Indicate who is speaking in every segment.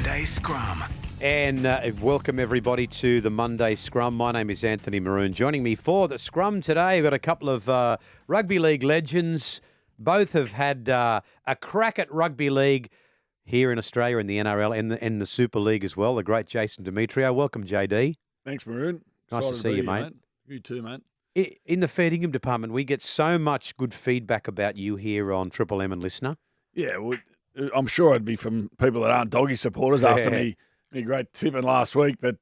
Speaker 1: Monday Scrum.
Speaker 2: And welcome everybody to the Monday Scrum. My name is Anthony Maroon. Joining me for the Scrum today, we've got a couple of rugby league legends. Both have had a crack at rugby league here in Australia in the NRL and the Super League as well. The great Jason Demetriou. Welcome, JD.
Speaker 3: Thanks, Maroon.
Speaker 2: Nice to see you, mate.
Speaker 3: You too, mate.
Speaker 2: In the Fair Dingham department, we get so much good feedback about you here on Triple M and Listener.
Speaker 3: Yeah, well, I'm sure it'd be from people that aren't doggy supporters after me great tipping last week, but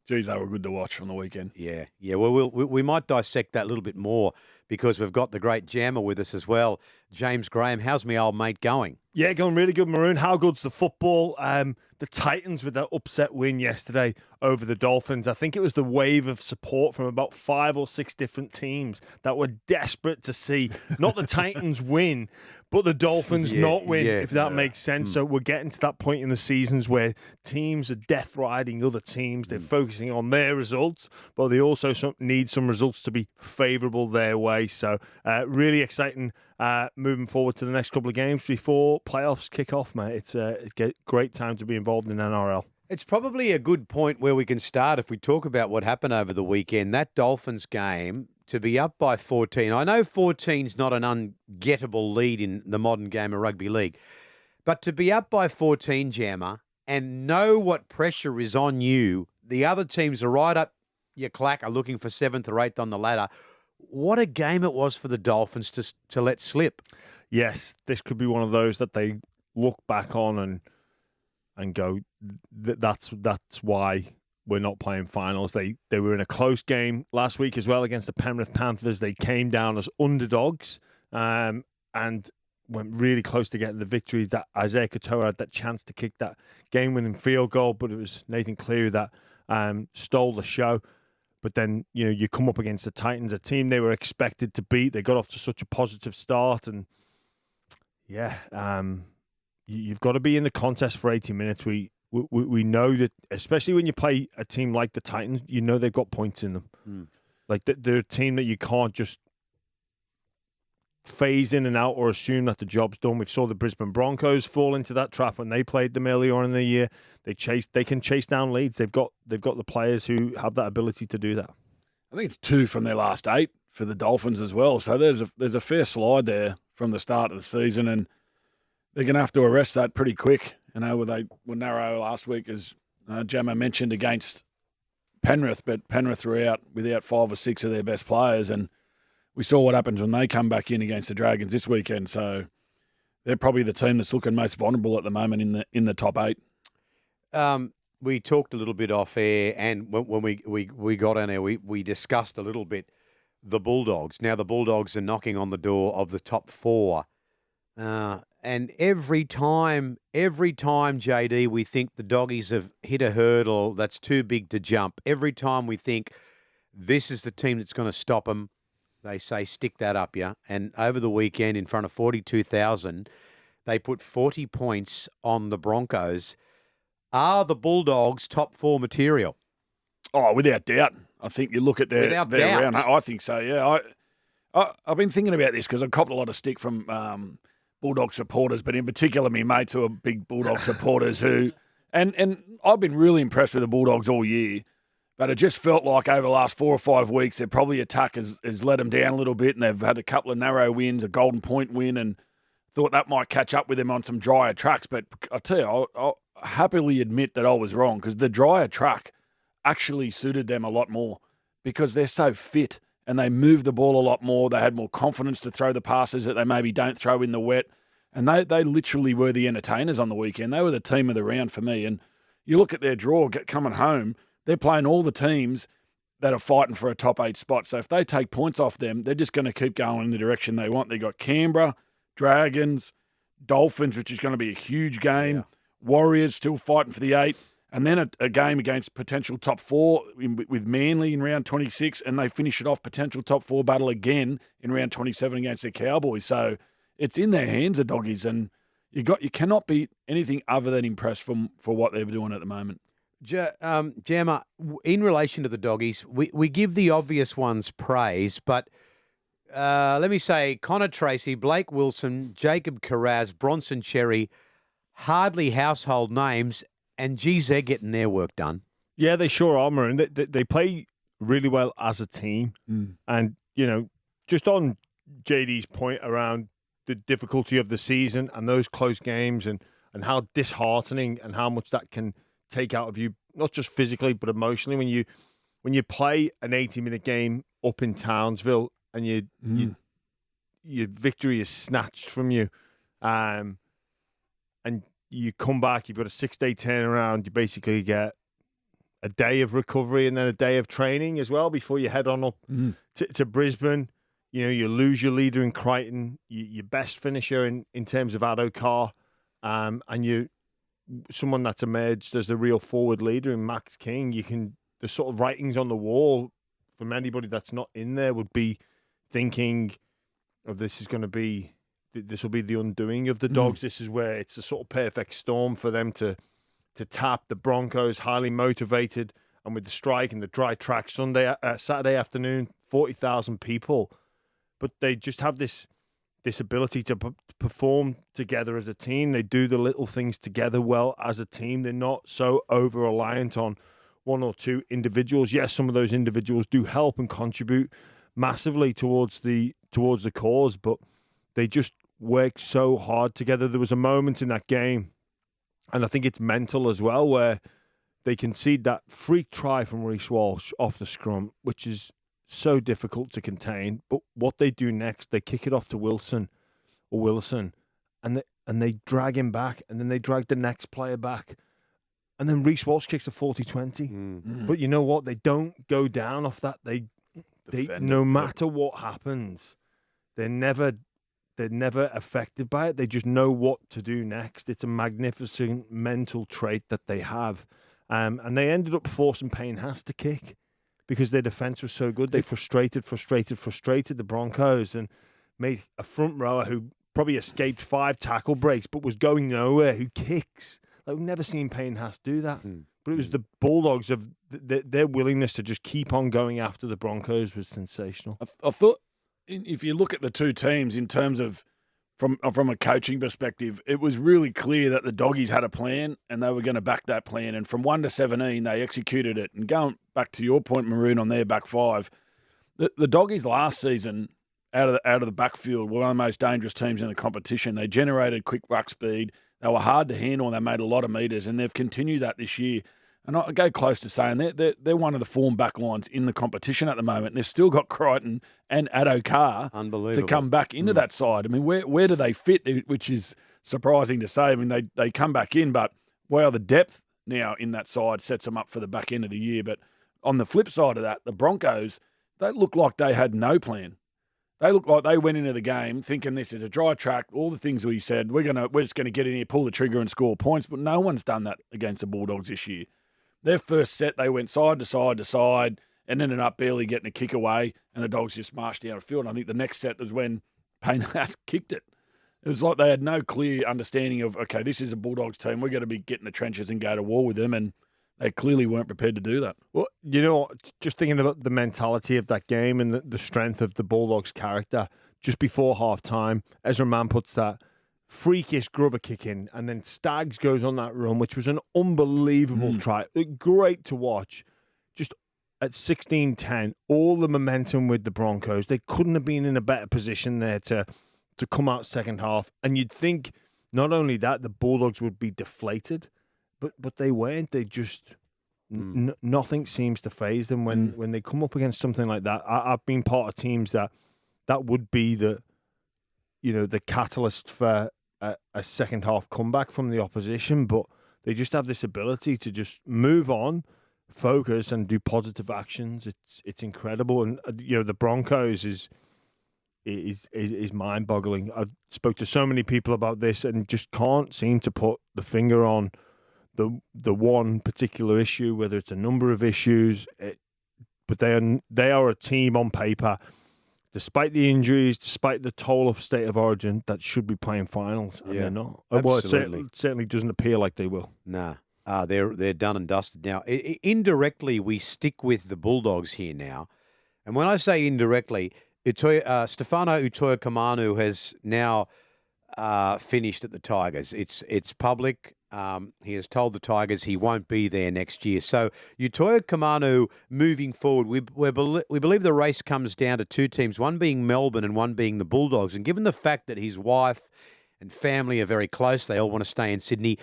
Speaker 3: geez, they were good to watch on the weekend.
Speaker 2: Yeah. Well, we might dissect that a little bit more because we've got the great jammer with us as well, James Graham. How's me old mate going?
Speaker 4: Yeah, going really good, Maroon. How good's the football? The Titans with that upset win yesterday over the Dolphins. I think it was the wave of support from about 5 or 6 different teams that were desperate to see not the Titans win, but the Dolphins not win, if that makes sense. So we're getting to that point in the seasons where teams are death riding other teams. They're focusing on their results, but they also need some results to be favourable their way. So really exciting moving forward to the next couple of games before playoffs kick off, mate. It's a great time to be involved in NRL.
Speaker 2: It's probably a good point where we can start if we talk about what happened over the weekend. That Dolphins game, to be up by 14. I know 14's not an ungettable lead in the modern game of rugby league, but to be up by 14, Jammer, and know what pressure is on you, the other teams are right up your clack, are looking for 7th or 8th on the ladder. What a game it was for the Dolphins to let slip.
Speaker 4: Yes, this could be one of those that they look back on and go, that's why we're not playing finals. They were in a close game last week as well against the Penrith Panthers. They came down as underdogs and went really close to getting the victory. That Isaiah Katoa had that chance to kick that game-winning field goal, but it was Nathan Cleary that stole the show. But then, you come up against the Titans, a team they were expected to beat. They got off to such a positive start. And, you've got to be in the contest for 80 minutes. We know that, especially when you play a team like the Titans, they've got points in them. Like, they're a team that you can't just phase in and out or assume that the job's done. We saw the Brisbane Broncos fall into that trap when they played them earlier on in the year. They can chase down leads. They've got the players who have that ability to do that.
Speaker 3: I think it's 2 from their last 8 for the Dolphins as well. So there's a fair slide there from the start of the season, and they're going to have to arrest that pretty quick. They were narrow last week, as Jammer mentioned, against Penrith, but Penrith were out without 5 or 6 of their best players, and we saw what happens when they come back in against the Dragons this weekend. So they're probably the team that's looking most vulnerable at the moment in the top 8.
Speaker 2: We talked a little bit off air, and when we got on air, we discussed a little bit the Bulldogs. Now the Bulldogs are knocking on the door of the top 4. And every time, JD, we think the Doggies have hit a hurdle that's too big to jump. Every time we think this is the team that's going to stop them, they say, stick that up, yeah? And over the weekend, in front of 42,000, they put 40 points on the Broncos. Are the Bulldogs top 4 material?
Speaker 3: Oh, without doubt. I think you look at their round. I think so, yeah. I've been thinking about this because I've copped a lot of stick from Bulldog supporters, but in particular my mates who are big Bulldog supporters who and I've been really impressed with the Bulldogs all year, but it just felt like over the last 4 or 5 weeks their probably attack has let them down a little bit, and they've had a couple of narrow wins, a Golden Point win, and thought that might catch up with them on some drier tracks. But I tell you, I'll happily admit that I was wrong, because the drier track actually suited them a lot more because they're so fit and they move the ball a lot more. They had more confidence to throw the passes that they maybe don't throw in the wet. And they literally were the entertainers on the weekend. They were the team of the round for me. And you look at their draw coming home, they're playing all the teams that are fighting for a top 8 spot. So if they take points off them, they're just going to keep going in the direction they want. They got Canberra, Dragons, Dolphins, which is going to be a huge game, Warriors still fighting for the 8. And then a game against potential top 4 with Manly in round 26, and they finish it off potential top 4 battle again in round 27 against the Cowboys. So it's in their hands, the Doggies, and you cannot be anything other than impressed for what they're doing at the moment.
Speaker 2: Jammer, in relation to the Doggies, we give the obvious ones praise, but let me say Connor Tracy, Blake Wilson, Jacob Carraz, Bronson Cherry, hardly household names. And geez, they're getting their work done.
Speaker 4: Yeah, they sure are, Maroon. They play really well as a team. And, just on JD's point around the difficulty of the season and those close games and how disheartening and how much that can take out of you, not just physically, but emotionally, when you play an 80-minute game up in Townsville and your victory is snatched from you, and you come back, you've got a 6-day turnaround, you basically get a day of recovery and then a day of training as well before you head on up to Brisbane. You lose your leader in Crichton, your best finisher in terms of Adokar, and someone that's emerged as the real forward leader in Max King. The sort of writings on the wall from anybody that's not in there would be thinking, this will be the undoing of the Dogs. This is where it's a sort of perfect storm for them to tap the Broncos, highly motivated, and with the strike and the dry track Saturday afternoon, 40,000 people. But they just have this ability to perform together as a team. They do the little things together well as a team. They're not so over-reliant on one or two individuals. Yes, some of those individuals do help and contribute massively towards the cause, but they just work so hard together. There was a moment in that game, and I think it's mental as well, where they concede that freak try from Reece Walsh off the scrum, which is so difficult to contain. But what they do next, they kick it off to Wilson, and they drag him back, and then they drag the next player back. And then Reece Walsh kicks a 40-20. But you know what? They don't go down off that. They no matter what happens, they're never affected by it. They just know what to do next. It's a magnificent mental trait that they have. And they ended up forcing Payne Haas to kick because their defense was so good. They frustrated the Broncos and made a front rower who probably escaped 5 tackle breaks but was going nowhere, who kicks. Like, we've never seen Payne Haas do that. But it was the Bulldogs of their willingness to just keep on going after the Broncos was sensational.
Speaker 3: I thought, if you look at the two teams in terms of from a coaching perspective, it was really clear that the Doggies had a plan and they were going to back that plan. And from 1 to 17, they executed it. And going back to your point, Maroon, on their back five, the Doggies last season out of the backfield were one of the most dangerous teams in the competition. They generated quick ruck speed. They were hard to handle and they made a lot of meters, and they've continued that this year. And I go close to saying they're one of the form back lines in the competition at the moment. They've still got Crichton and Adokar to come back into that side. I mean, where do they fit, which is surprising to say. I mean, they come back in, but wow, the depth now in that side sets them up for the back end of the year. But on the flip side of that, the Broncos, they look like they had no plan. They look like they went into the game thinking this is a dry track, all the things we said, we're just going to get in here, pull the trigger and score points, but no one's done that against the Bulldogs this year. Their first set, they went side to side to side and ended up barely getting a kick away, and the Dogs just marched down the field. And I think the next set was when Payne Haas kicked it. It was like they had no clear understanding of, okay, this is a Bulldogs team, we're going to be getting the trenches and go to war with them, and they clearly weren't prepared to do that.
Speaker 4: Well, just thinking about the mentality of that game and the strength of the Bulldogs' character, just before half-time, Ezra Mann puts that freakish grubber kick in, and then Staggs goes on that run, which was an unbelievable try. Great to watch. Just at 16-10, all the momentum with the Broncos. They couldn't have been in a better position there to come out second half. And you'd think not only that, the Bulldogs would be deflated, but they weren't. They just nothing seems to faze them when they come up against something like that. I've been part of teams that would be the catalyst for a second half comeback from the opposition, but they just have this ability to just move on, focus, and do positive actions. It's incredible, and the Broncos is mind-boggling. I've spoke to so many people about this and just can't seem to put the finger on the one particular issue, whether it's a number of issues, but they are a team on paper, despite the injuries, despite the toll of State of Origin, that should be playing finals, and they're not.
Speaker 2: Absolutely.
Speaker 4: Well, it certainly doesn't appear like they will.
Speaker 2: Nah, they're done and dusted now. Indirectly, we stick with the Bulldogs here now, and when I say indirectly, Stefano Utoikamanu has now finished at the Tigers. It's public. He has told the Tigers he won't be there next year. So Utoikamanu moving forward, we believe the race comes down to two teams, one being Melbourne and one being the Bulldogs. And given the fact that his wife and family are very close, they all want to stay in Sydney,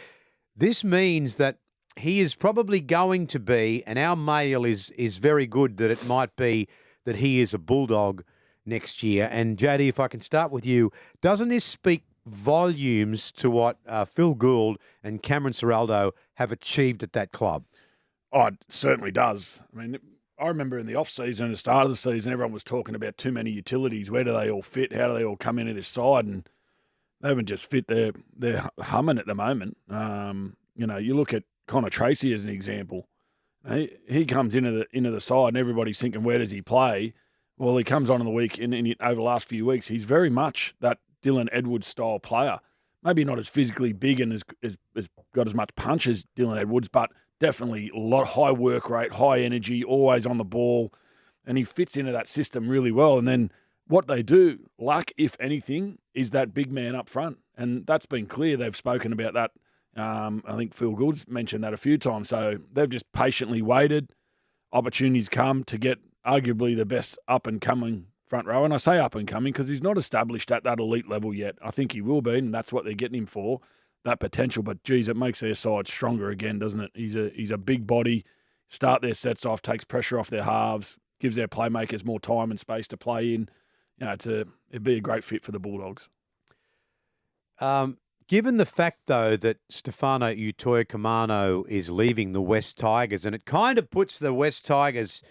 Speaker 2: this means that he is probably going to be, and our mail is very good that it might be that he is a Bulldog next year. And JD, if I can start with you, doesn't this speak volumes to what Phil Gould and Cameron Ciraldo have achieved at that club?
Speaker 3: Oh, it certainly does. I mean, I remember in the off-season and the start of the season, everyone was talking about too many utilities. Where do they all fit? How do they all come into this side? And they haven't just fit. They're humming at the moment. You look at Connor Tracy as an example. He comes into the side and everybody's thinking, where does he play? Well, he comes on in the week and over the last few weeks, he's very much that Dylan Edwards style player. Maybe not as physically big and as got as much punch as Dylan Edwards, but definitely a lot high work rate, high energy, always on the ball, and he fits into that system really well. And then what they do, lack, if anything, is that big man up front, and that's been clear. They've spoken about that. I think Phil Gould's mentioned that a few times. So they've just patiently waited. Opportunities come to get arguably the best up-and-coming front row. And I say up-and-coming because he's not established at that elite level yet. I think he will be, and that's what they're getting him for, that potential. But, geez, it makes their side stronger again, doesn't it? He's a big body, start their sets off, takes pressure off their halves, gives their playmakers more time and space to play in. It'd be a great fit for the Bulldogs.
Speaker 2: Given the fact, though, that Stefano Utoikamanu is leaving the West Tigers, and it kind of puts the West Tigers,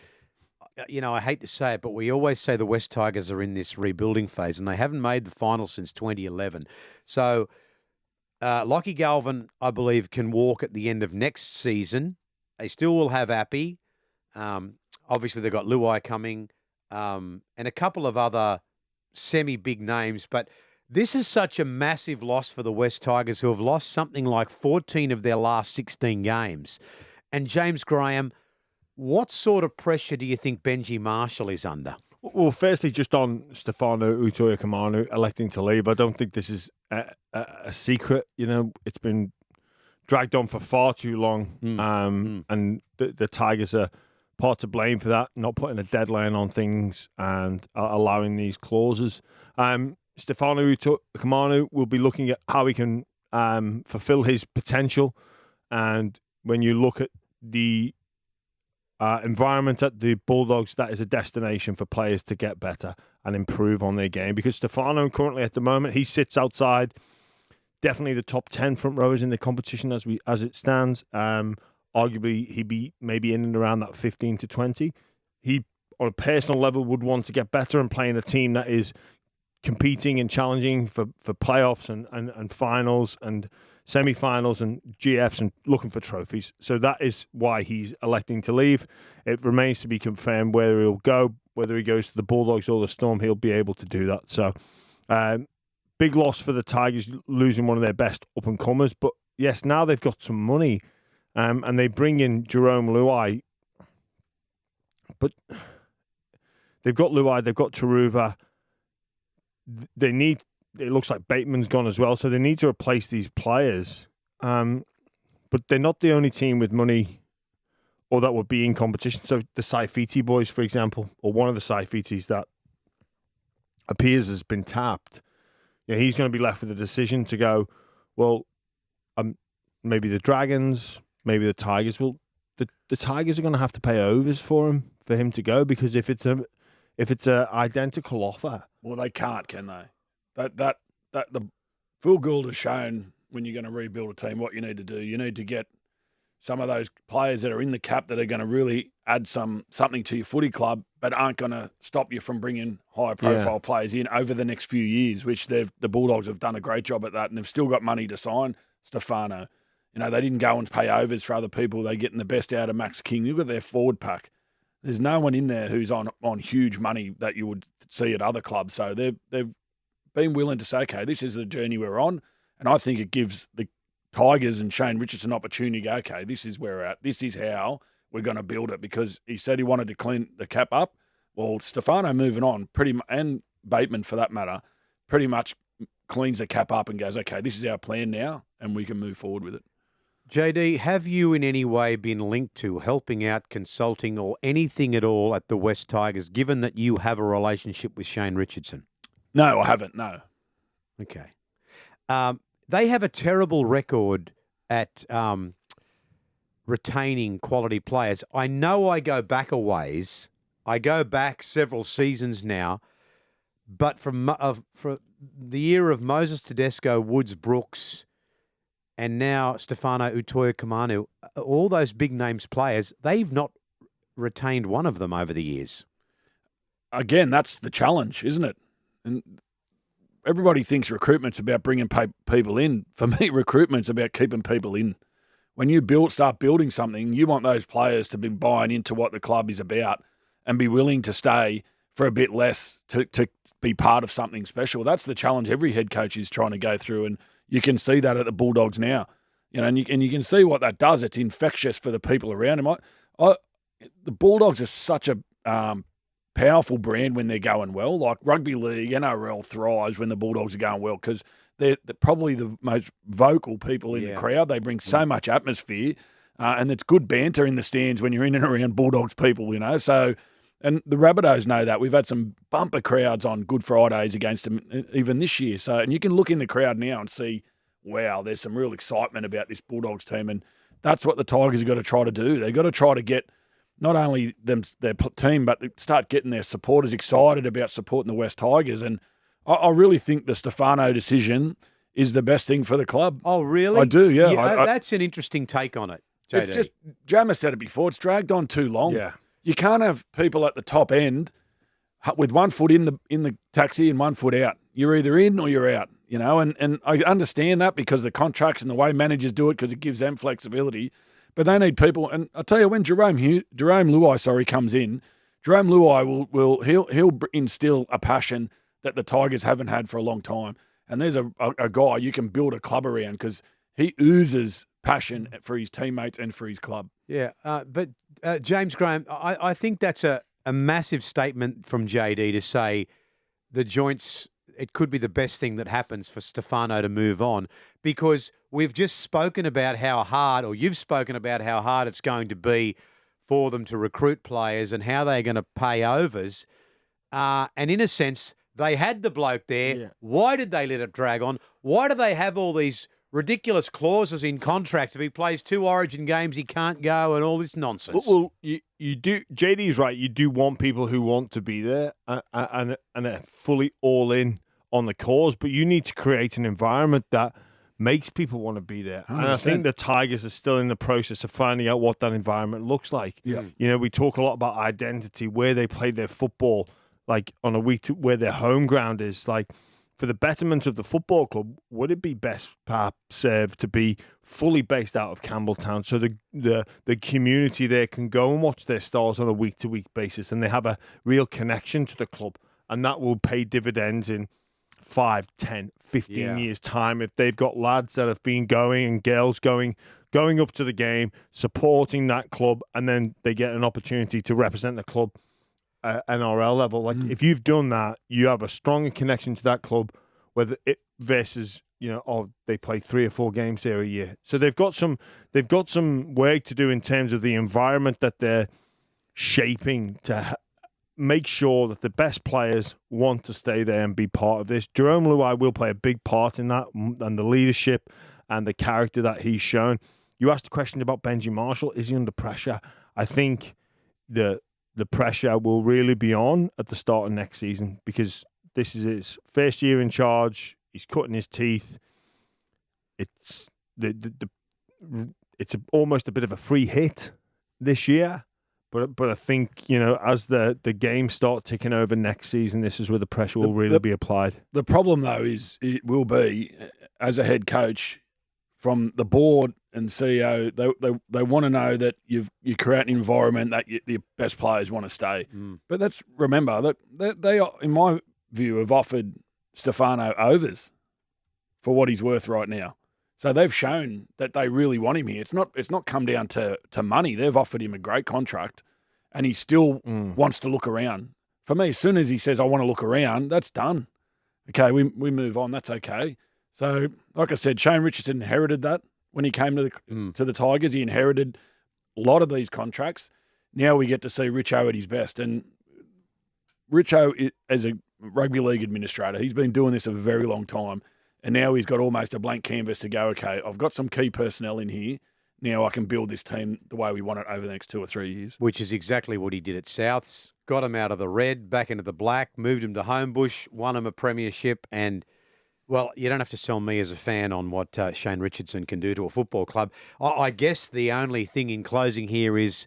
Speaker 2: I hate to say it, but we always say the West Tigers are in this rebuilding phase, and they haven't made the final since 2011. So Lockie Galvin, I believe, can walk at the end of next season. They still will have Appy. Obviously, they've got Luai coming and a couple of other semi-big names, but this is such a massive loss for the West Tigers, who have lost something like 14 of their last 16 games. And James Graham, what sort of pressure do you think Benji Marshall is under?
Speaker 4: Well, firstly, just on Stefano Utoikamanu electing to leave, I don't think this is a secret. It's been dragged on for far too long. And the Tigers are part to blame for that, not putting a deadline on things and allowing these clauses. Stefano Utoikamanu will be looking at how he can fulfill his potential. And when you look at the environment at the Bulldogs, that is a destination for players to get better and improve on their game. Because Stefano currently at the moment, he sits outside definitely the top 10 front rowers in the competition as it stands. Arguably, he'd be maybe in and around that 15 to 20. He, on a personal level, would want to get better and play in a team that is competing and challenging for playoffs and finals and semi-finals and GFs and looking for trophies. So that is why he's electing to leave. It remains to be confirmed whether he'll go, whether he goes to the Bulldogs or the Storm, he'll be able to do that. So big loss for the Tigers, losing one of their best up-and-comers. But yes, now they've got some money and they bring in Jerome Luai. But they've got Luai, they've got Taruva. It looks like Bateman's gone as well, so they need to replace these players. But they're not the only team with money or that would be in competition. So the Saifiti boys, for example, or one of the Saifitis that appears has been tapped, he's going to be left with a decision to go, well, maybe the Dragons, maybe the Tigers. Well, the Tigers are going to have to pay overs for him to go, because if it's a identical offer,
Speaker 3: well, they can't, can they? That the Phil Gould has shown when you're going to rebuild a team what you need to do. You need to get some of those players that are in the cap that are going to really add something to your footy club, but aren't going to stop you from bringing high profile players in over the next few years. Which the Bulldogs have done a great job at that, and they've still got money to sign Stefano. They didn't go and pay overs for other people. They're getting the best out of Max King. Look at their forward pack. There's no one in there who's on huge money that you would see at other clubs. So they've been willing to say, okay, this is the journey we're on. And I think it gives the Tigers and Shane Richardson an opportunity to go, okay, this is where we're at. This is how we're going to build it, because he said he wanted to clean the cap up. Well, Stefano moving on, and Bateman for that matter, pretty much cleans the cap up and goes, okay, this is our plan now, and we can move forward with it.
Speaker 2: JD, have you in any way been linked to helping out, consulting, or anything at all at the West Tigers, given that you have a relationship with Shane Richardson?
Speaker 3: No, I haven't, no.
Speaker 2: Okay. They have a terrible record at retaining quality players. I know I go back a ways. I go back several seasons now, but from the year of Moses Tedesco, Woods, Brooks, and now Stefano Utoikamanu, all those big names players, they've not retained one of them over the years.
Speaker 3: Again, that's the challenge, isn't it? And everybody thinks recruitment's about bringing people in. For me, recruitment's about keeping people in. When you start building something, you want those players to be buying into what the club is about and be willing to stay for a bit less to be part of something special. That's the challenge every head coach is trying to go through, and you can see that at the Bulldogs now. And you can see what that does. It's infectious for the people around him. The Bulldogs are such a powerful brand when they're going well. Like rugby league, NRL thrives when the Bulldogs are going well because they're probably the most vocal people in the crowd. They bring so much atmosphere, and it's good banter in the stands when you're in and around Bulldogs people, So, and the Rabbitohs know that. We've had some bumper crowds on Good Fridays against them even this year. So, and you can look in the crowd now and see, wow, there's some real excitement about this Bulldogs team, and that's what the Tigers have got to try to do. They've got to try to get not only their team, but start getting their supporters excited about supporting the West Tigers. And I really think the Stefano decision is the best thing for the club.
Speaker 2: Oh, really?
Speaker 3: I do, yeah.
Speaker 2: That's an interesting take on it, JD.
Speaker 3: It's just, Jammer said it before, it's dragged on too long.
Speaker 4: Yeah.
Speaker 3: You can't have people at the top end with 1 foot in the taxi and 1 foot out. You're either in or you're out, and I understand that because the contracts and the way managers do it because it gives them flexibility. But they need people, and I tell you, when Jerome Luai comes in, Jerome Luai he'll instill a passion that the Tigers haven't had for a long time. And there's a guy you can build a club around because he oozes passion for his teammates and for his club.
Speaker 2: Yeah, but James Graham, I think that's a massive statement from JD to say the joints, it could be the best thing that happens for Stefano to move on, because we've just spoken about how hard, or you've spoken about how hard it's going to be for them to recruit players and how they're going to pay overs. And in a sense, they had the bloke there. Yeah. Why did they let it drag on? Why do they have all these ridiculous clauses in contracts? If he plays 2 Origin games, he can't go, and all this nonsense.
Speaker 4: Well, you do. JD's right. You do want people who want to be there and are fully all in on the cause, but you need to create an environment that makes people want to be there. 100%. And I think the Tigers are still in the process of finding out what that environment looks like.
Speaker 3: Yeah.
Speaker 4: We talk a lot about identity, where they play their football, like on a week where their home ground is. Like, for the betterment of the football club, would it be best perhaps served to be fully based out of Campbelltown so the community there can go and watch their stars on a week-to-week basis and they have a real connection to the club, and that will pay dividends in 5, 10, 15 years' time if they've got lads that have been going and girls going up to the game, supporting that club, and then they get an opportunity to represent the club at NRL level. Like, if you've done that, you have a stronger connection to that club, whether it versus, they play 3 or 4 games there a year. So they've got some work to do in terms of the environment that they're shaping to make sure that the best players want to stay there and be part of this. Jerome Luai will play a big part in that, and the leadership and the character that he's shown. You asked a question about Benji Marshall. Is he under pressure? I think the pressure will really be on at the start of next season because this is his first year in charge. He's cutting his teeth. It's almost a bit of a free hit this year. But I think, as the games start ticking over next season, this is where the pressure will really be applied.
Speaker 3: The problem, though, is it will be, as a head coach, from the board and CEO, they want to know that you create an environment that the best players want to stay. But remember that they, in my view, have offered Stefano overs for what he's worth right now. So they've shown that they really want him here. It's not come down to money. They've offered him a great contract, and he still wants to look around. For me, as soon as he says, I want to look around, that's done. Okay, we move on. That's okay. So, like I said, Shane Richardson inherited that. when he came to the Tigers. He inherited a lot of these contracts. Now we get to see Richo at his best. And Richo, as a rugby league administrator, he's been doing this a very long time. And now he's got almost a blank canvas to go, okay, I've got some key personnel in here. Now I can build this team the way we want it over the next 2 or 3 years.
Speaker 2: Which is exactly what he did at Souths. Got him out of the red, back into the black, moved him to Homebush, won him a premiership. And, well, you don't have to sell me as a fan on what Shane Richardson can do to a football club. I guess the only thing in closing here is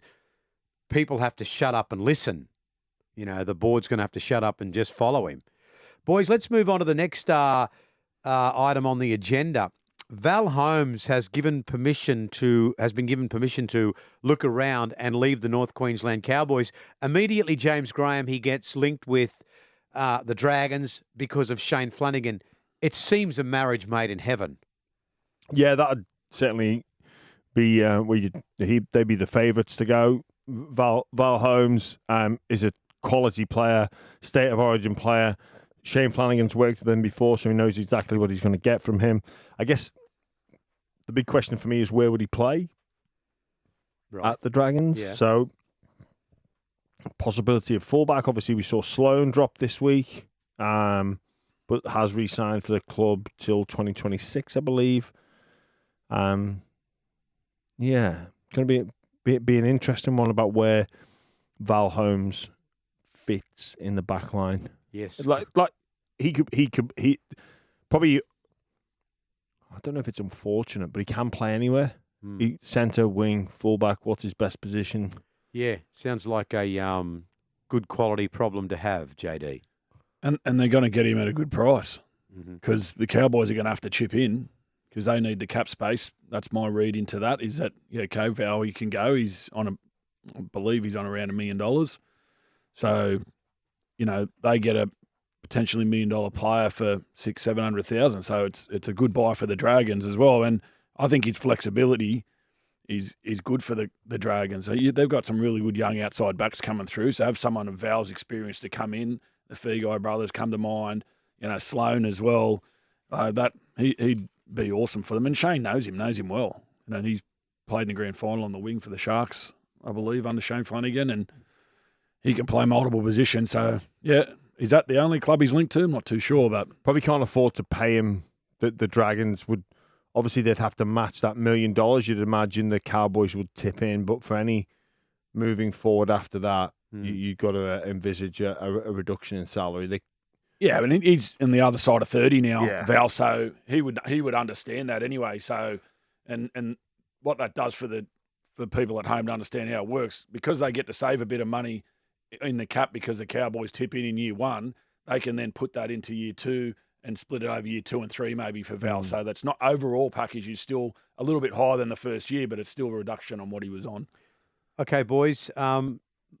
Speaker 2: people have to shut up and listen. You know, the board's going to have to shut up and just follow him. Boys, let's move on to the next item on the agenda. Val Holmes has been given permission to look around and leave the North Queensland Cowboys. Immediately, James Graham, he gets linked with the Dragons because of Shane Flanagan. It seems a marriage made in heaven.
Speaker 4: Yeah, that would certainly be they'd be the favourites to go. Val Holmes is a quality player, state of origin player. Shane Flanagan's worked with him before, so he knows exactly what he's going to get from him. I guess the big question for me is where would he play at the Dragons?
Speaker 2: Yeah.
Speaker 4: So, possibility of fullback. Obviously, we saw Sloan drop this week, but has re-signed for the club till 2026, I believe. Yeah, going to be an interesting one about where Val Holmes fits in the back line.
Speaker 2: Yes.
Speaker 4: Like he probably, I don't know if it's unfortunate, but he can play anywhere. Centre, wing, fullback, what's his best position?
Speaker 2: Yeah, sounds like a good quality problem to have, JD.
Speaker 3: And they're going to get him at a good price because the Cowboys are going to have to chip in because they need the cap space. That's my read into that is that, yeah, okay, Val, he can go. I believe he's on around $1 million. So, you know, they get a potentially $1 million player for 600,000-700,000. So it's a good buy for the Dragons as well. And I think his flexibility is good for the Dragons. So they've got some really good young outside backs coming through. So have someone of Val's experience to come in. The Feagai brothers come to mind. You know, Sloan as well. That he'd be awesome for them. And Shane knows him well. You know, he's played in the grand final on the wing for the Sharks, I believe, under Shane Flanagan, and he can play multiple positions. So, yeah, is that the only club he's linked to? I'm not too sure, but
Speaker 4: probably can't afford to pay him. The Dragons would, obviously, they'd have to match that $1 million. You'd imagine the Cowboys would tip in, but for any moving forward after that, you've got to envisage a reduction in salary.
Speaker 3: Yeah, I mean, he's in the other side of 30 now, Val, so he would understand that anyway. So, and what that does for people at home to understand how it works, because they get to save a bit of money in the cap because the Cowboys tip in year one, they can then put that into year two and split it over year 2 and 3 maybe for Val. So that's not overall package is still a little bit higher than the first year, but it's still a reduction on what he was on.
Speaker 2: Okay, boys.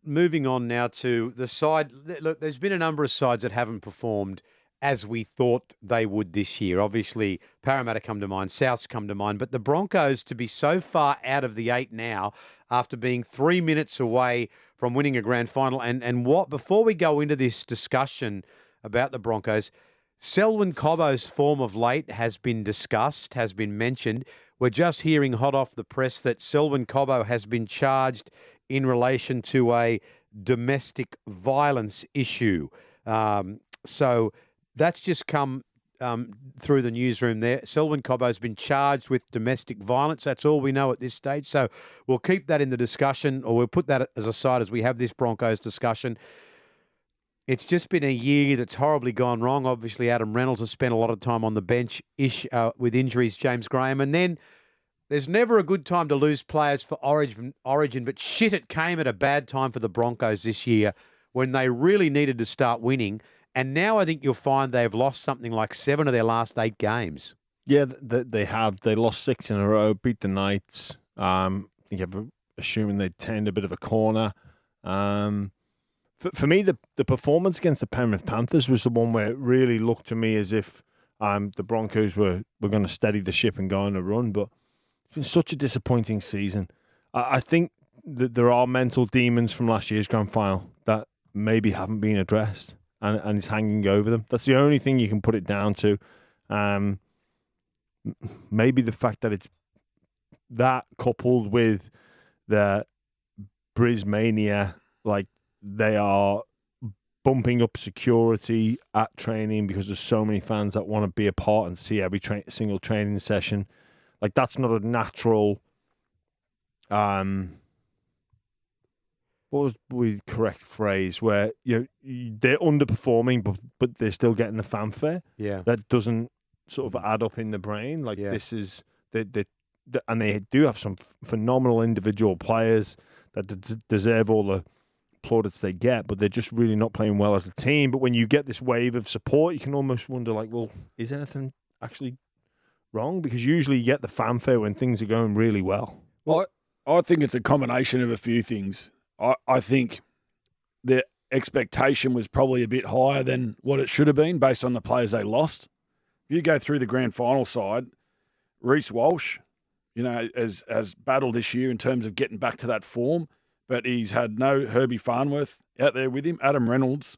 Speaker 2: Moving on now to the side. Look, there's been a number of sides that haven't performed as we thought they would this year. Obviously, Parramatta come to mind, Souths come to mind, but the Broncos to be so far out of the 8 now after being 3 minutes away from winning a grand final. And what before we go into this discussion about the Broncos, Selwyn Cobbo's form of late has been discussed, has been mentioned. We're just hearing hot off the press that Selwyn Cobbo has been charged in relation to a domestic violence issue. So that's just come through the newsroom there. Selwyn Cobbo's been charged with domestic violence. That's all we know at this stage. So we'll keep that in the discussion, or we'll put that as a side as we have this Broncos discussion. It's just been a year that's horribly gone wrong. Obviously, Adam Reynolds has spent a lot of time on the bench with injuries, James Graham. And then there's never a good time to lose players for Origin, but shit, it came at a bad time for the Broncos this year when they really needed to start winning. And now I think you'll find they've lost something like 7 of their last 8 games.
Speaker 4: Yeah, they have. They lost 6 in a row, beat the Knights. I think assuming they turned a bit of a corner. For me, the performance against the Penrith Panthers was the one where it really looked to me as if the Broncos were going to steady the ship and go on a run. But it's been such a disappointing season. I think that there are mental demons from last year's grand final that maybe haven't been addressed. And it's hanging over them. That's the only thing you can put it down to. Maybe the fact that it's that coupled with the Brismania, like they are bumping up security at training because there's so many fans that want to be a part and see every single training session. Like that's not a natural. What was the correct phrase? Where they're underperforming, but they're still getting the fanfare.
Speaker 2: Yeah,
Speaker 4: that doesn't sort of add up in the brain. Like this is and they do have some phenomenal individual players that deserve all the plaudits they get, but they're just really not playing well as a team. But when you get this wave of support, you can almost wonder, like, well, is anything actually wrong? Because usually you get the fanfare when things are going really well.
Speaker 3: Well, I think it's a combination of a few things. I think the expectation was probably a bit higher than what it should have been based on the players they lost. If you go through the grand final side, Reece Walsh, has battled this year in terms of getting back to that form, but he's had no Herbie Farnworth out there with him. Adam Reynolds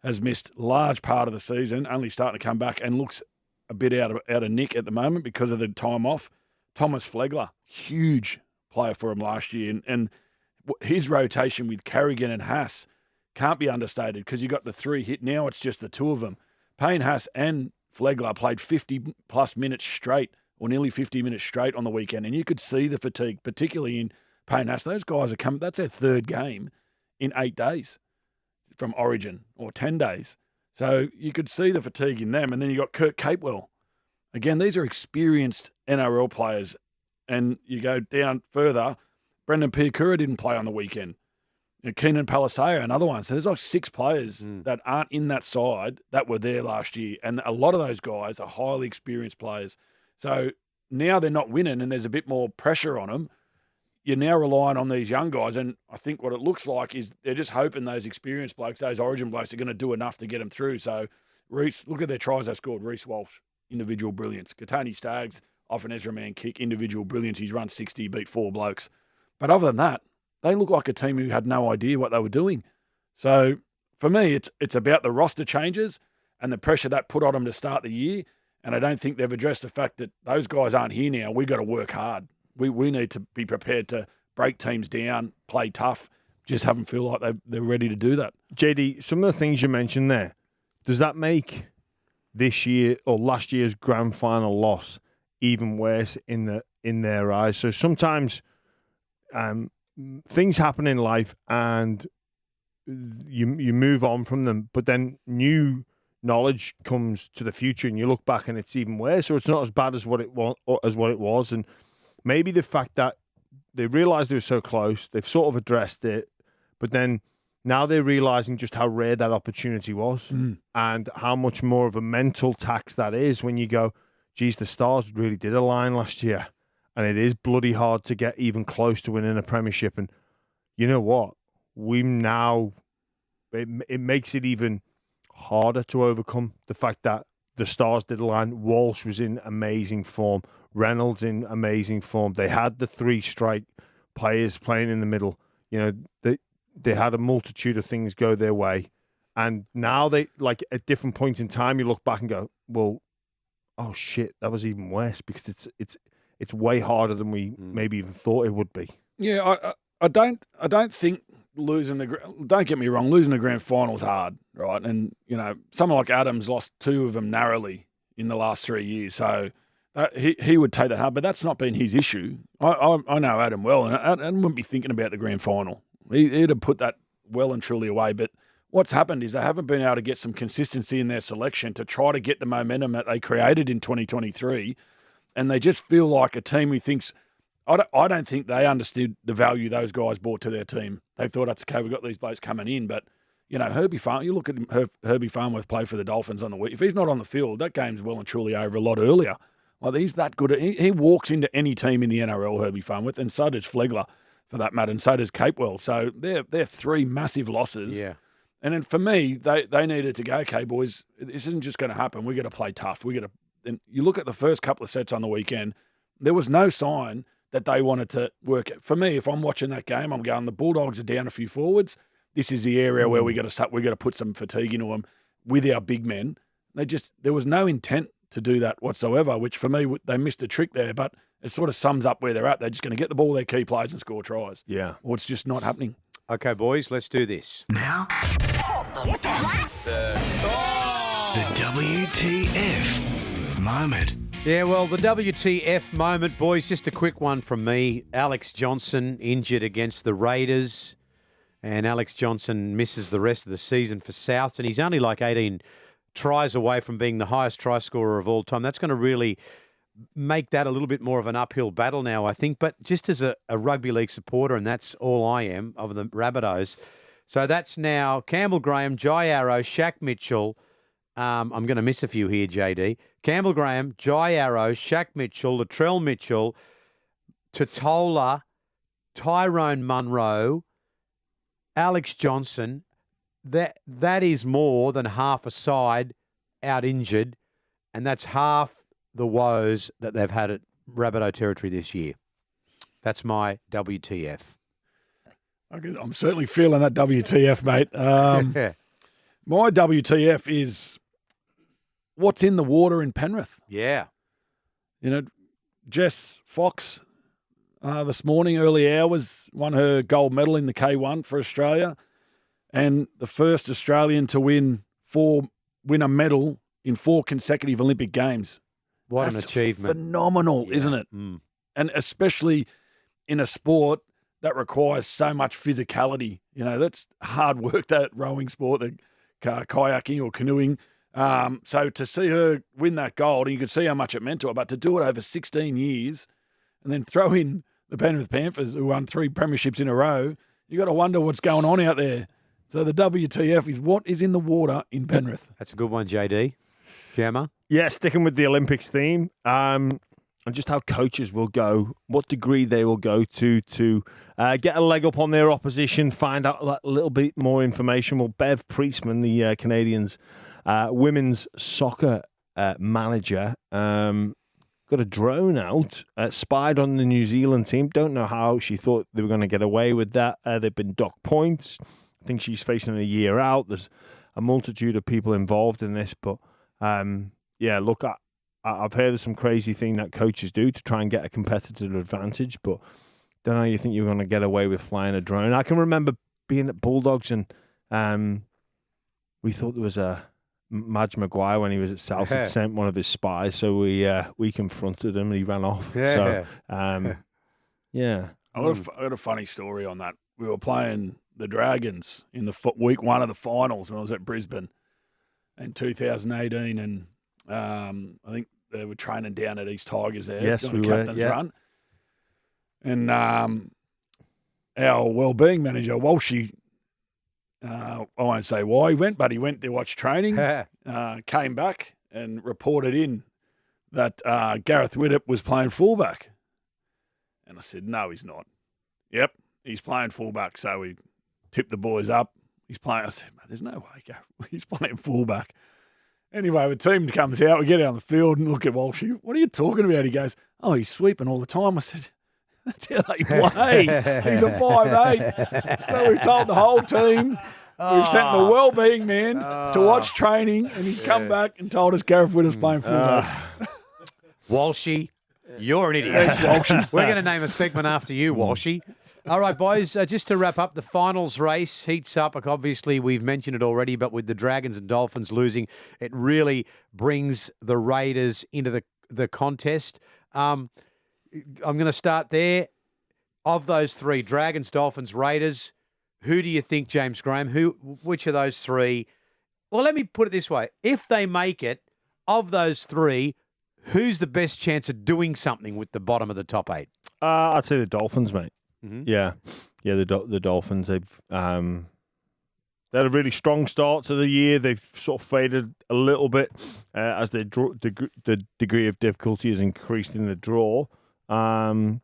Speaker 3: has missed large part of the season, only starting to come back and looks a bit out of nick at the moment because of the time off. Thomas Flegler, huge player for him last year, and his rotation with Carrigan and Haas can't be understated because you got the three hit. Now it's just the two of them. Payne Haas and Flegler played 50-plus minutes straight, or nearly 50 minutes straight on the weekend, and you could see the fatigue, particularly in Payne Haas. Those guys are coming. That's their third game in 8 days from Origin, or 10 days. So you could see the fatigue in them. And then you got Kurt Capewell. Again, these are experienced NRL players. And you go down further, Brendan Piakura didn't play on the weekend. Keenan Paliseo, another one. So there's like 6 players that aren't in that side that were there last year. And a lot of those guys are highly experienced players. So now they're not winning and there's a bit more pressure on them. You're now relying on these young guys. And I think what it looks like is they're just hoping those experienced blokes, those Origin blokes, are going to do enough to get them through. So Reece, look at their tries they scored. Reece Walsh, individual brilliance. Katani Staggs, off an Ezra Man kick, individual brilliance. He's run 60, beat 4 blokes. But other than that, they look like a team who had no idea what they were doing. So for me, it's about the roster changes and the pressure that put on them to start the year. And I don't think they've addressed the fact that those guys aren't here now. We've got to work hard. We need to be prepared to break teams down, play tough. Just haven't feel like they're ready to do that.
Speaker 4: JD, some of the things you mentioned there, does that make this year or last year's grand final loss even worse in their eyes? So sometimes things happen in life and you move on from them, but then new knowledge comes to the future and you look back and it's even worse, or it's not as bad as what it was. And maybe the fact that they realized they were so close, they've sort of addressed it, but then now they're realizing just how rare that opportunity was and how much more of a mental tax that is when you go, geez, the Stars really did align last year and it is bloody hard to get even close to winning a premiership. And you know what? It makes it even harder to overcome the fact that the Stars did align. Walsh was in amazing form. Reynolds in amazing form. They had the 3 strike players playing in the middle. They had a multitude of things go their way. And now they, like, at different points in time, you look back and go, well, oh shit, that was even worse because it's way harder than we maybe even thought it would be.
Speaker 3: Yeah, I don't think losing don't get me wrong, losing the grand final is hard, right? And someone like Adams lost 2 of them narrowly in the last 3 years, so he would take that hard. But that's not been his issue. I know Adam well, and Adam wouldn't be thinking about the grand final. He'd have put that well and truly away. But what's happened is they haven't been able to get some consistency in their selection to try to get the momentum that they created in 2023, and they just feel like a team who thinks. I don't think they understood the value those guys brought to their team. They thought, that's okay, we've got these blokes coming in. But, Herbie Farnworth played for the Dolphins on the week. If he's not on the field, that game's well and truly over a lot earlier. Like, he's that good. He walks into any team in the NRL, Herbie Farnworth, and so does Flegler, for that matter, and so does Capewell. So they're 3 massive losses.
Speaker 2: Yeah.
Speaker 3: And then for me, they needed to go, okay, boys, this isn't just going to happen. We've got to play tough. And you look at the first couple of sets on the weekend, there was no sign that they wanted to work. For me, if I'm watching that game, I'm going, the Bulldogs are down a few forwards. This is the area where we got to put some fatigue into them with our big men. There was no intent to do that whatsoever, which for me, they missed a trick there. But it sort of sums up where they're at. They're just going to get the ball, their key players, and score tries.
Speaker 4: Yeah.
Speaker 3: Or it's just not happening.
Speaker 2: Okay, boys, let's do this.
Speaker 1: Now, the WTF moment.
Speaker 2: Yeah, well, the WTF moment, boys, just a quick one from me. Alex Johnson injured against the Raiders, and Alex Johnson misses the rest of the season for Souths, and he's only like 18 tries away from being the highest try scorer of all time. That's going to really make that a little bit more of an uphill battle now, I think. But just as a rugby league supporter, and that's all I am, of the Rabbitohs. So that's now Campbell Graham, Jai Arrow, Shaq Mitchell. I'm going to miss a few here, JD. Campbell Graham, Jai Arrow, Shaq Mitchell, Latrell Mitchell, Totola, Tyrone Munro, Alex Johnson. That is more than half a side out injured, and that's half the woes that they've had at Rabbitoh territory this year. That's my WTF.
Speaker 3: I'm certainly feeling that WTF, mate. My WTF is what's in the water in Penrith.
Speaker 2: Yeah.
Speaker 3: You know, Jess Fox this morning, early hours, won her gold medal in the K1 for Australia, and the first Australian to win a medal in 4 consecutive Olympic Games.
Speaker 2: What an achievement.
Speaker 3: Phenomenal, isn't it? Mm. And especially in a sport that requires so much physicality. You know, that's hard work, that rowing sport, the kayaking or canoeing. So to see her win that gold, and you could see how much it meant to her, but to do it over 16 years and then throw in the Penrith Panthers, who won 3 premierships in a row, you got to wonder what's going on out there. So the WTF is what is in the water in Penrith.
Speaker 2: That's a good one, JD. Fiamma?
Speaker 4: Yeah, sticking with the Olympics theme, and just how coaches will go, what degree they will go to get a leg up on their opposition, find out that little bit more information. Well, Bev Priestman, the Canadians' women's soccer manager, got a drone out, spied on the New Zealand team. Don't know how she thought they were going to get away with that. They've been docked points. I think she's facing a year out. There's a multitude of people involved in this, but yeah, look, I've heard of some crazy thing that coaches do to try and get a competitive advantage, but don't know how you think you're going to get away with flying a drone. I can remember being at Bulldogs and we thought there was a Madge Maguire when he was at South had sent one of his spies, so we confronted him and he ran off. Yeah. So, yeah.
Speaker 3: I got a funny story on that. We were playing the Dragons in the week 1 of the finals when I was at Brisbane in 2018, and I think they were training down at East Tigers there.
Speaker 4: Yes,
Speaker 3: doing
Speaker 4: we
Speaker 3: a captain's
Speaker 4: were.
Speaker 3: run. And our wellbeing manager, Walshy, I won't say why he went, but he went to watch training, came back and reported in that Gareth Widdop was playing fullback. And I said, no, he's not. Yep, he's playing fullback. So we tipped the boys up. He's playing. I said, there's no way, Gareth. He's playing fullback. Anyway, the team comes out. We get out on the field and look at Walshy. What are you talking about? He goes, oh, he's sweeping all the time. I said, that's how they play. He's a 5'8". So we've told the whole team. We've sent the well-being man to watch training, and he's come back and told us Gareth Widdop's playing fullback.
Speaker 2: Walshy, you're an idiot.
Speaker 3: Thanks, Walshy.
Speaker 2: We're going to name a segment after you, Walshy. All right, boys, just to wrap up, the finals race heats up. Obviously, we've mentioned it already, but with the Dragons and Dolphins losing, it really brings the Raiders into the contest. I'm going to start there. Of those 3, Dragons, Dolphins, Raiders, who do you think, James Graham? Which of those 3? Well, let me put it this way. If they make it, of those 3, who's the best chance of doing something with the bottom of the top 8?
Speaker 4: I'd say the Dolphins, mate.
Speaker 2: Mm-hmm.
Speaker 4: Yeah, the Dolphins. They've they had a really strong start to the year. They've sort of faded a little bit as the degree of difficulty has increased in the draw. But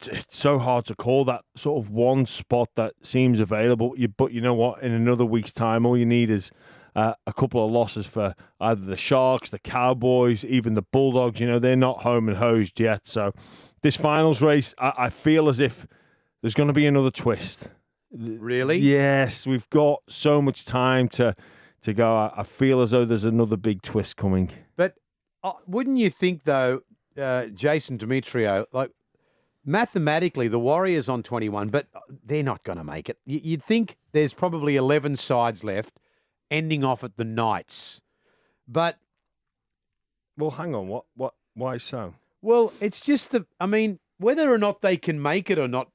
Speaker 4: it's so hard to call that sort of one spot that seems available. But you know what? In another week's time, all you need is a couple of losses for either the Sharks, the Cowboys, even the Bulldogs. You know, they're not home and hosed yet. So this finals race, I feel as if there's going to be another twist.
Speaker 2: Really?
Speaker 4: Yes, we've got so much time to go. I feel as though there's another big twist coming.
Speaker 2: But wouldn't you think, though, Jason Demetriou, like mathematically, the Warriors on 21, but they're not going to make it. You'd think there's probably 11 sides left, ending off at the Knights. But
Speaker 4: well, hang on. What? Why so?
Speaker 2: Well, it's just whether or not they can make it or not,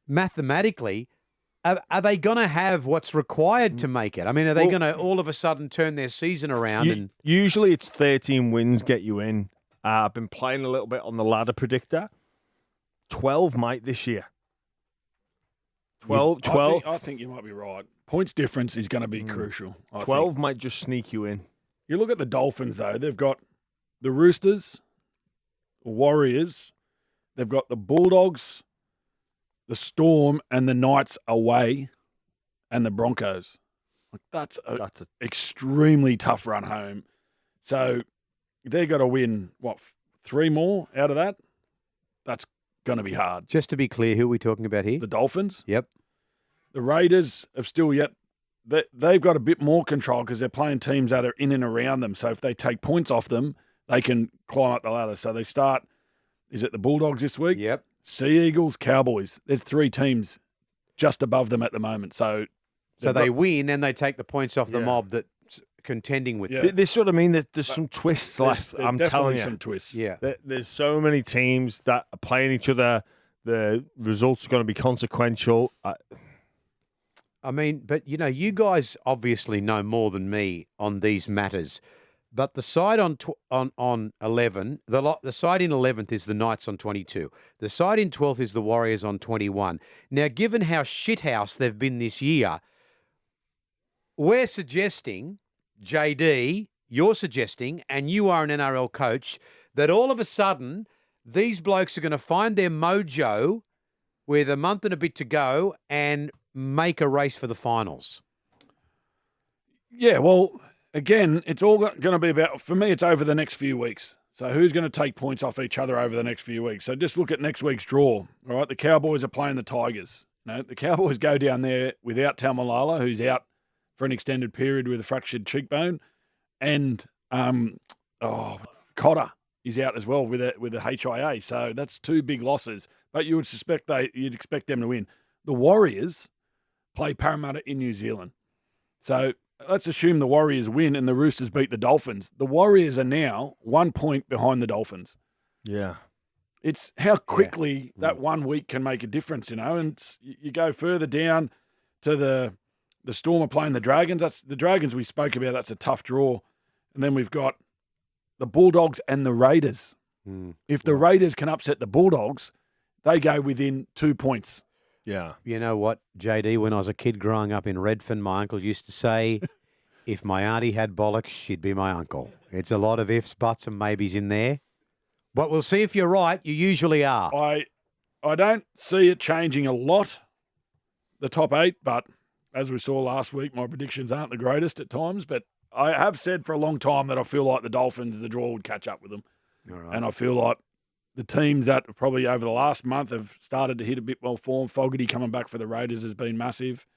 Speaker 2: mathematically, are they going to have what's required to make it? I mean, are they going to all of a sudden turn their season around?
Speaker 4: Usually it's 13 wins get you in. I've been playing a little bit on the ladder predictor. 12 might this year. 12.
Speaker 3: I think you might be right. Points difference is going to be crucial.
Speaker 4: 12 might just sneak you in.
Speaker 3: You look at the Dolphins, though. They've got the Roosters, Warriors. They've got the Bulldogs, the Storm, and the Knights away, and the Broncos. That's an extremely tough run home. So they've got to win, 3 more out of that? That's going to be hard.
Speaker 2: Just to be clear, who are we talking about here?
Speaker 3: The Dolphins.
Speaker 2: Yep.
Speaker 3: The Raiders have still yet. They've got a bit more control because they're playing teams that are in and around them. So if they take points off them, they can climb up the ladder. So they start, is it the Bulldogs this week?
Speaker 2: Yep.
Speaker 3: Sea Eagles, Cowboys. There's 3 teams just above them at the moment. So
Speaker 2: they win and they take the points off the mob that's contending with them.
Speaker 4: This is what I mean. There's some twists left. I'm telling you.
Speaker 3: Some twists.
Speaker 2: Yeah.
Speaker 4: There's so many teams that are playing each other. The results are going to be consequential.
Speaker 2: But you guys obviously know more than me on these matters. But the side on 11, the side in 11th is the Knights on 22. The side in 12th is the Warriors on 21. Now, given how shithouse they've been this year, we're suggesting, JD, you're suggesting, and you are an NRL coach, that all of a sudden these blokes are going to find their mojo with a month and a bit to go and make a race for the finals.
Speaker 3: Yeah, well, again, it's all going to be about, for me, it's over the next few weeks. So who's going to take points off each other over the next few weeks? So just look at next week's draw. All right, the Cowboys are playing the Tigers. The Cowboys go down there without Taumalala, who's out for an extended period with a fractured cheekbone, and Cotter is out as well with a HIA. So that's 2 big losses. But you'd expect them to win. The Warriors play Parramatta in New Zealand. So let's assume the Warriors win and the Roosters beat the Dolphins. The Warriors are now 1 point behind the Dolphins.
Speaker 4: Yeah.
Speaker 3: It's how quickly that 1 week can make a difference, and you go further down to the Storm are playing the Dragons. That's the Dragons we spoke about. That's a tough draw. And then we've got the Bulldogs and the Raiders. If the Raiders can upset the Bulldogs, they go within 2 points.
Speaker 4: Yeah.
Speaker 2: You know what, JD, when I was a kid growing up in Redfern, my uncle used to say, if my auntie had bollocks, she'd be my uncle. It's a lot of ifs, buts and maybes in there. But we'll see if you're right. You usually are.
Speaker 3: I don't see it changing a lot, the top 8, but as we saw last week, my predictions aren't the greatest at times, but I have said for a long time that I feel like the Dolphins, the draw would catch up with them.
Speaker 2: All right.
Speaker 3: And I feel like the teams that probably over the last month have started to hit a bit more form. Fogarty coming back for the Raiders has been massive.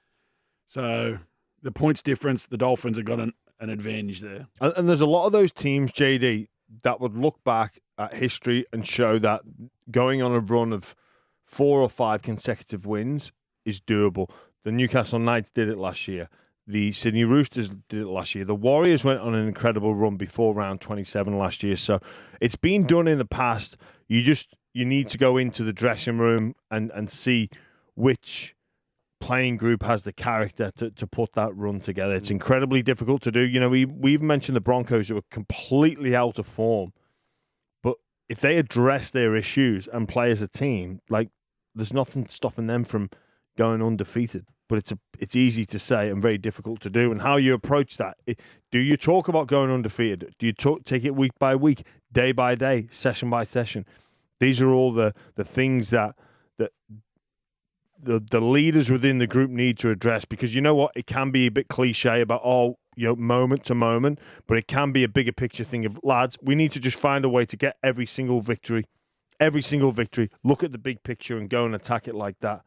Speaker 3: So the points difference, the Dolphins have got an advantage there.
Speaker 4: And there's a lot of those teams, JD, that would look back at history and show that going on a run of 4 or 5 consecutive wins is doable. The Newcastle Knights did it last year. The Sydney Roosters did it last year. The Warriors went on an incredible run before round 27 last year. So it's been done in the past. You need to go into the dressing room and see which playing group has the character to put that run together. It's incredibly difficult to do. We've mentioned the Broncos who are completely out of form. But if they address their issues and play as a team, there's nothing stopping them from going undefeated. But it's easy to say and very difficult to do. And how you approach that, do you talk about going undefeated? Do you take it week by week, day by day, session by session? These are all the things that the leaders within the group need to address, because you know what? It can be a bit cliche about, moment to moment, but it can be a bigger picture thing of, lads, we need to just find a way to get every single victory, look at the big picture and go and attack it like that.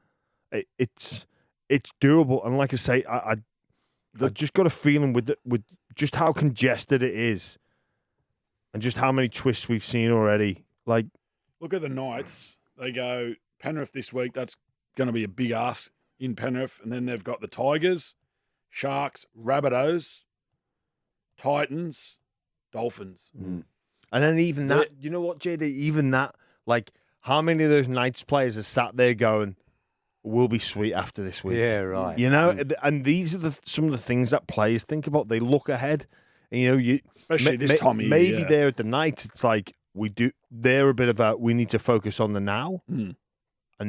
Speaker 4: It's doable, and like I say, I just got a feeling with just how congested it is, and just how many twists we've seen already. Like,
Speaker 3: look at the Knights. They go Penrith this week. That's going to be a big ask in Penrith. And then they've got the Tigers, Sharks, Rabbitohs, Titans, Dolphins.
Speaker 4: and then even that, you know what, JD? Even that, like, how many of those Knights players are sat there going, "We'll be sweet after this week"?
Speaker 2: Yeah, right.
Speaker 4: You know, and these are some of the things that players think about. They look ahead, and, you know,
Speaker 3: Especially this time of year.
Speaker 4: Maybe they're at the Knights. It's like they're a bit of we need to focus on the now and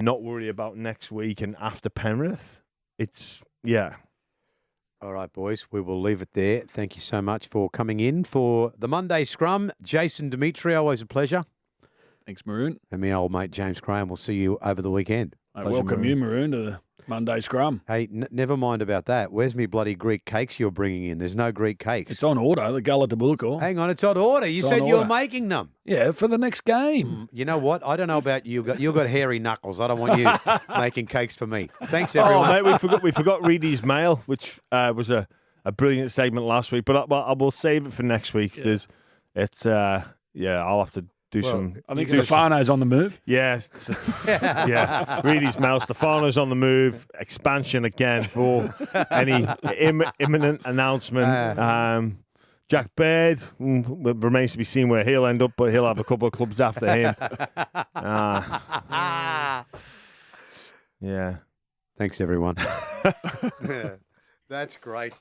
Speaker 4: not worry about next week and after Penrith. Yeah.
Speaker 2: All right, boys, we will leave it there. Thank you so much for coming in for the Monday Scrum. Jason Demetriou, always a pleasure.
Speaker 3: Thanks, Maroon.
Speaker 2: And my old mate James Graham. We'll see you over the weekend.
Speaker 3: I welcome you, Maroon, to the Monday Scrum.
Speaker 2: Hey, never mind about that. Where's me bloody Greek cakes you're bringing in? There's no Greek cakes.
Speaker 3: It's on order, the Gala de Bulco.
Speaker 2: Hang on, it's on order. You said you were making them.
Speaker 3: Yeah, for the next game.
Speaker 2: You know what? I don't know about you. You've got hairy knuckles. I don't want you making cakes for me. Thanks, everyone.
Speaker 4: Oh, mate, we forgot Reedy's mail, which was a brilliant segment last week. But I will save it for next week. Yeah. I'll have to do some.
Speaker 3: I think Stefano's on the move.
Speaker 4: Yeah, yeah. Reedy's mail. Stefano's on the move. Expansion again for any imminent announcement. Jack Baird remains to be seen where he'll end up, but he'll have a couple of clubs after him. Yeah.
Speaker 2: Thanks, everyone. That's great.